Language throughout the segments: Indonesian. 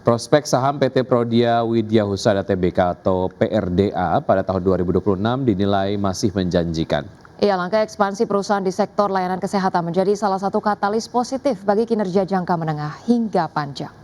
Prospek saham PT Prodia Widya Husada Tbk atau PRDA pada tahun 2026 dinilai masih menjanjikan. Iya, langkah ekspansi perusahaan di sektor layanan kesehatan menjadi salah satu katalis positif bagi kinerja jangka menengah hingga panjang.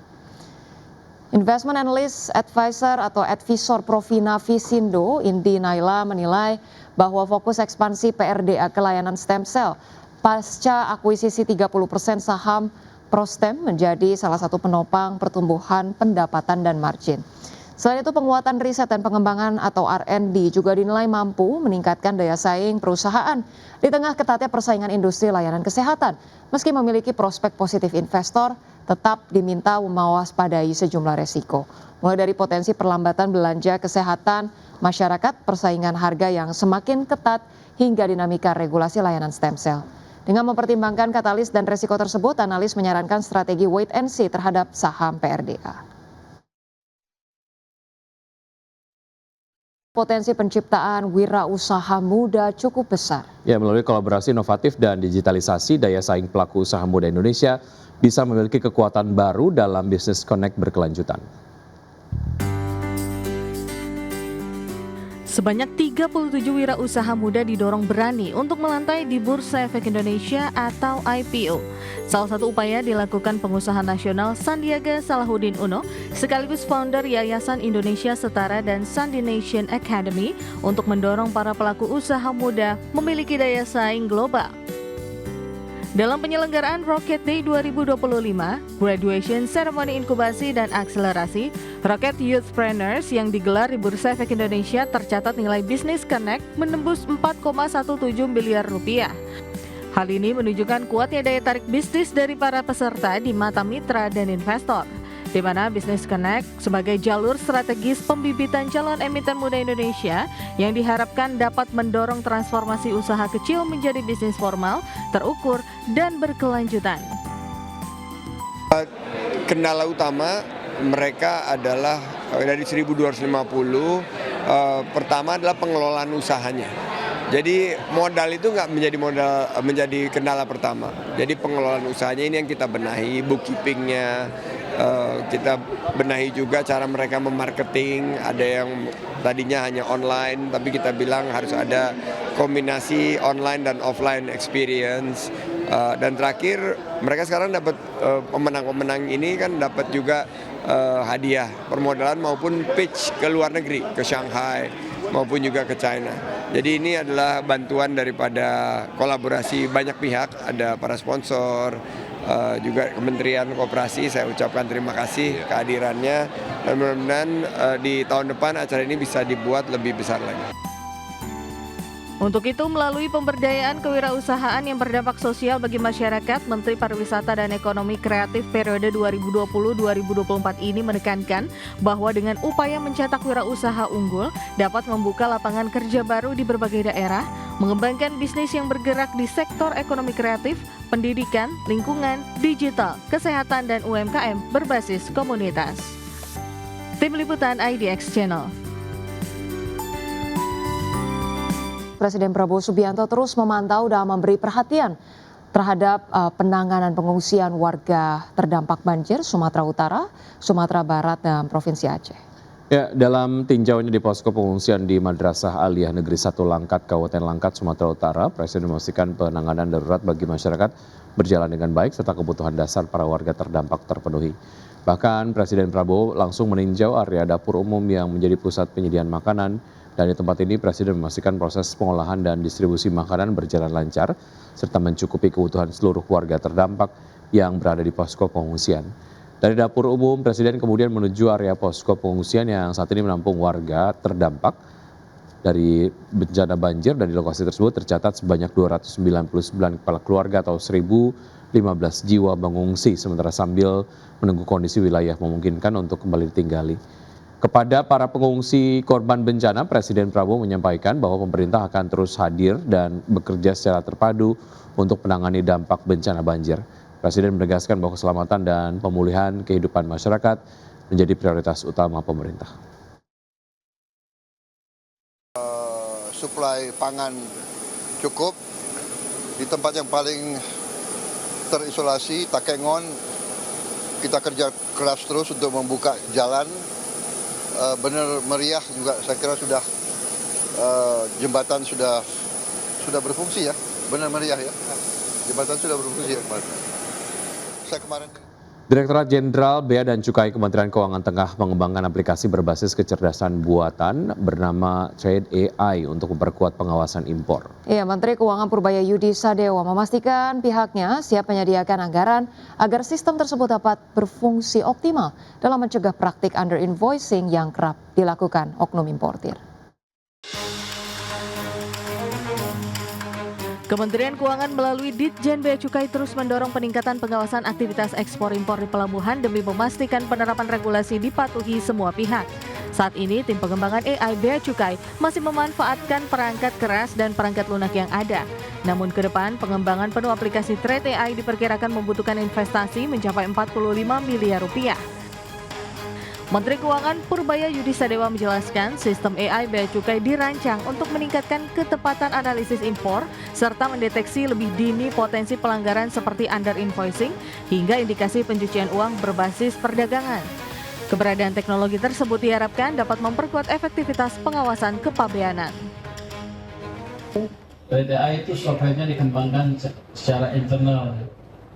Investment Analyst Advisor atau Advisor Provina Visindo, Indi Naila menilai bahwa fokus ekspansi PRDA ke layanan stem cell pasca akuisisi 30% saham Prostem menjadi salah satu penopang pertumbuhan pendapatan dan margin. Selain itu penguatan riset dan pengembangan atau R&D juga dinilai mampu meningkatkan daya saing perusahaan di tengah ketatnya persaingan industri layanan kesehatan. Meski memiliki prospek positif investor, tetap diminta mewaspadai sejumlah resiko. Mulai dari potensi perlambatan belanja kesehatan masyarakat, persaingan harga yang semakin ketat, hingga dinamika regulasi layanan stem cell. Dengan mempertimbangkan katalis dan resiko tersebut, analis menyarankan strategi wait and see terhadap saham PRDA. Potensi penciptaan wirausaha muda cukup besar. Ya, melalui kolaborasi inovatif dan digitalisasi, daya saing pelaku usaha muda Indonesia bisa memiliki kekuatan baru dalam bisnis connect berkelanjutan. Sebanyak 37 wirausaha muda didorong berani untuk melantai di Bursa Efek Indonesia atau IPO. Salah satu upaya dilakukan pengusaha nasional Sandiaga Salahuddin Uno, sekaligus founder Yayasan Indonesia Setara dan Sandi Nation Academy untuk mendorong para pelaku usaha muda memiliki daya saing global. Dalam penyelenggaraan Rocket Day 2025, Graduation Ceremony Inkubasi dan Akselerasi, Rocket Youthpreneurs yang digelar di Bursa Efek Indonesia tercatat nilai bisnis connect menembus 4,17 miliar rupiah. Hal ini menunjukkan kuatnya daya tarik bisnis dari para peserta di mata mitra dan investor, di mana Business Connect sebagai jalur strategis pembibitan calon emiten muda Indonesia yang diharapkan dapat mendorong transformasi usaha kecil menjadi bisnis formal, terukur, dan berkelanjutan. Kendala utama mereka adalah dari 1.250, pertama adalah pengelolaan usahanya. Jadi modal itu nggak menjadi kendala pertama. Jadi pengelolaan usahanya ini yang kita benahi, bookkeepingnya, kita benahi juga cara mereka memarketing. Ada yang tadinya hanya online, tapi kita bilang harus ada kombinasi online dan offline experience. Dan terakhir mereka sekarang dapat pemenang-pemenang ini kan dapat juga hadiah permodalan maupun pitch ke luar negeri, ke Shanghai maupun juga ke China. Jadi ini adalah bantuan daripada kolaborasi banyak pihak, ada para sponsor, juga Kementerian Koperasi. Saya ucapkan terima kasih kehadirannya, dan mudah-mudahan di tahun depan acara ini bisa dibuat lebih besar lagi. Untuk itu, melalui pemberdayaan kewirausahaan yang berdampak sosial bagi masyarakat, Menteri Pariwisata dan Ekonomi Kreatif periode 2020-2024 ini menekankan bahwa dengan upaya mencetak wirausaha unggul dapat membuka lapangan kerja baru di berbagai daerah, mengembangkan bisnis yang bergerak di sektor ekonomi kreatif, pendidikan, lingkungan, digital, kesehatan, dan UMKM berbasis komunitas. Tim Liputan IDX Channel. Presiden Prabowo Subianto terus memantau dan memberi perhatian terhadap penanganan pengungsian warga terdampak banjir Sumatera Utara, Sumatera Barat, dan Provinsi Aceh. Ya, dalam tinjauannya di posko pengungsian di Madrasah Aliyah Negeri 1 Langkat, Kabupaten Langkat, Sumatera Utara, Presiden memastikan penanganan darurat bagi masyarakat berjalan dengan baik serta kebutuhan dasar para warga terdampak terpenuhi. Bahkan Presiden Prabowo langsung meninjau area dapur umum yang menjadi pusat penyediaan makanan. Dan di tempat ini Presiden memastikan proses pengolahan dan distribusi makanan berjalan lancar serta mencukupi kebutuhan seluruh warga terdampak yang berada di posko pengungsian. Dari dapur umum, Presiden kemudian menuju area posko pengungsian yang saat ini menampung warga terdampak dari bencana banjir, dan di lokasi tersebut tercatat sebanyak 299 kepala keluarga atau 1.015 jiwa mengungsi sementara sambil menunggu kondisi wilayah memungkinkan untuk kembali ditinggali. Kepada para pengungsi korban bencana, Presiden Prabowo menyampaikan bahwa pemerintah akan terus hadir dan bekerja secara terpadu untuk menangani dampak bencana banjir. Presiden menegaskan bahwa keselamatan dan pemulihan kehidupan masyarakat menjadi prioritas utama pemerintah. Suplai pangan cukup di tempat yang paling terisolasi, Takengon, kita kerja keras terus untuk membuka jalan. Benar meriah juga, saya kira sudah jembatan sudah berfungsi ya, benar meriah ya. Jembatan sudah berfungsi ya kemarin. Saya kemarin. Direktorat Jenderal Bea dan Cukai Kementerian Keuangan tengah mengembangkan aplikasi berbasis kecerdasan buatan bernama Trade AI untuk memperkuat pengawasan impor. Ya, Menteri Keuangan Purbaya Yudi Sadewa memastikan pihaknya siap menyediakan anggaran agar sistem tersebut dapat berfungsi optimal dalam mencegah praktik under invoicing yang kerap dilakukan oknum importir. Kementerian Keuangan melalui Ditjen Bea Cukai terus mendorong peningkatan pengawasan aktivitas ekspor-impor di pelabuhan demi memastikan penerapan regulasi dipatuhi semua pihak. Saat ini, tim pengembangan AI Bea Cukai masih memanfaatkan perangkat keras dan perangkat lunak yang ada. Namun ke depan, pengembangan penuh aplikasi Trade AI diperkirakan membutuhkan investasi mencapai 45 miliar rupiah. Menteri Keuangan Purbaya Yudi Sadewa menjelaskan sistem AI Bea Cukai dirancang untuk meningkatkan ketepatan analisis impor serta mendeteksi lebih dini potensi pelanggaran seperti under invoicing hingga indikasi pencucian uang berbasis perdagangan. Keberadaan teknologi tersebut diharapkan dapat memperkuat efektivitas pengawasan kepabeanan. TDA itu software-nya dikembangkan secara internal,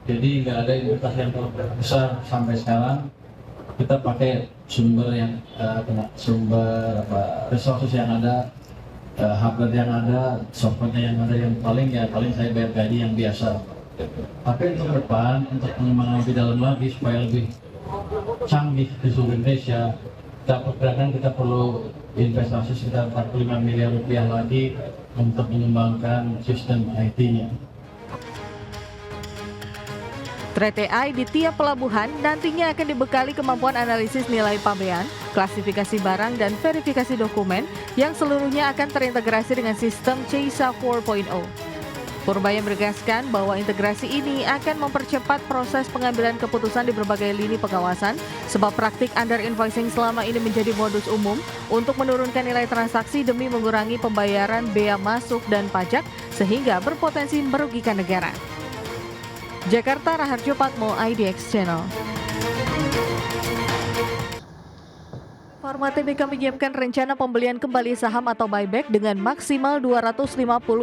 jadi nggak ada investasi yang terlalu besar sampai sekarang. Kita pakai sumber resources yang ada, hardware yang ada, software yang ada, yang paling saya bayar gaji yang biasa. Tapi untuk depan, untuk pengembangan lebih dalam lagi supaya lebih canggih di seluruh Indonesia, kita perlu investasi sekitar 45 miliar rupiah lagi untuk mengembangkan sistem IT-nya. Trade AI di tiap pelabuhan nantinya akan dibekali kemampuan analisis nilai pabean, klasifikasi barang, dan verifikasi dokumen yang seluruhnya akan terintegrasi dengan sistem CISA 4.0. Purbaya menegaskan bahwa integrasi ini akan mempercepat proses pengambilan keputusan di berbagai lini pengawasan, sebab praktik under invoicing selama ini menjadi modus umum untuk menurunkan nilai transaksi demi mengurangi pembayaran bea masuk dan pajak sehingga berpotensi merugikan negara. Jakarta, Raharjo Patmo, IDX Channel. Pharma Tbk menyiapkan rencana pembelian kembali saham atau buyback dengan maksimal 250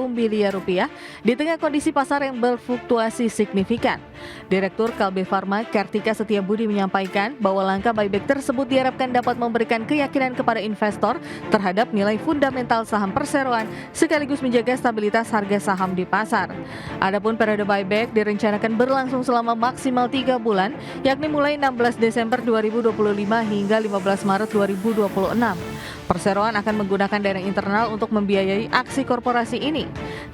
miliar rupiah di tengah kondisi pasar yang berfluktuasi signifikan. Direktur Kalbe Pharma Kartika Setiabudi menyampaikan bahwa langkah buyback tersebut diharapkan dapat memberikan keyakinan kepada investor terhadap nilai fundamental saham perseroan sekaligus menjaga stabilitas harga saham di pasar. Adapun periode buyback direncanakan berlangsung selama maksimal 3 bulan, yakni mulai 16 Desember 2025 hingga 15 Maret 2026. Perseroan akan menggunakan dana internal untuk membiayai aksi korporasi ini.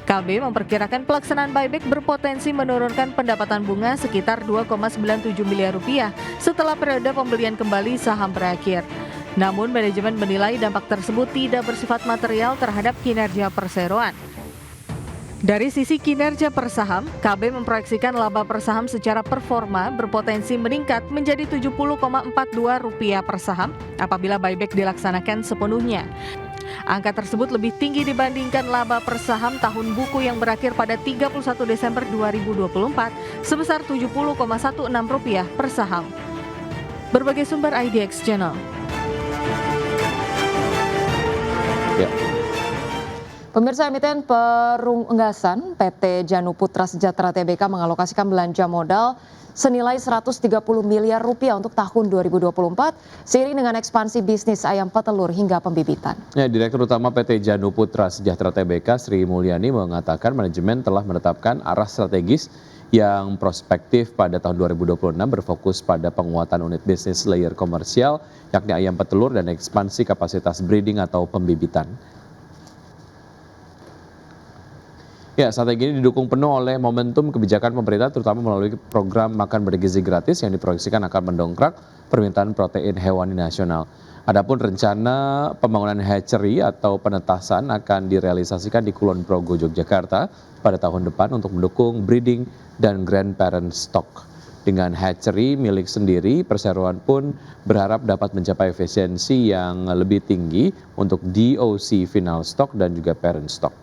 KB memperkirakan pelaksanaan buyback berpotensi menurunkan pendapatan bunga sekitar 2,97 miliar rupiah setelah periode pembelian kembali saham berakhir. Namun manajemen menilai dampak tersebut tidak bersifat material terhadap kinerja perseroan. Dari sisi kinerja per saham, KB memproyeksikan laba per saham secara performa berpotensi meningkat menjadi Rp70,42 per saham apabila buyback dilaksanakan sepenuhnya. Angka tersebut lebih tinggi dibandingkan laba per saham tahun buku yang berakhir pada 31 Desember 2024 sebesar Rp70,16 per saham. Berbagai sumber IDX Channel. Ya. Pemirsa, emiten perunggasan PT Janu Putra Sejahtera Tbk mengalokasikan belanja modal senilai 130 miliar rupiah untuk tahun 2024 seiring dengan ekspansi bisnis ayam petelur hingga pembibitan. Ya, Direktur Utama PT Janu Putra Sejahtera Tbk Sri Mulyani mengatakan manajemen telah menetapkan arah strategis yang prospektif pada tahun 2026 berfokus pada penguatan unit bisnis layer komersial yakni ayam petelur dan ekspansi kapasitas breeding atau pembibitan. Ya, strategi ini didukung penuh oleh momentum kebijakan pemerintah terutama melalui program makan bergizi gratis yang diproyeksikan akan mendongkrak permintaan protein hewani nasional. Adapun rencana pembangunan hatchery atau penetasan akan direalisasikan di Kulon Progo, Yogyakarta pada tahun depan untuk mendukung breeding dan grandparent stock. Dengan hatchery milik sendiri, perseroan pun berharap dapat mencapai efisiensi yang lebih tinggi untuk DOC final stock dan juga parent stock.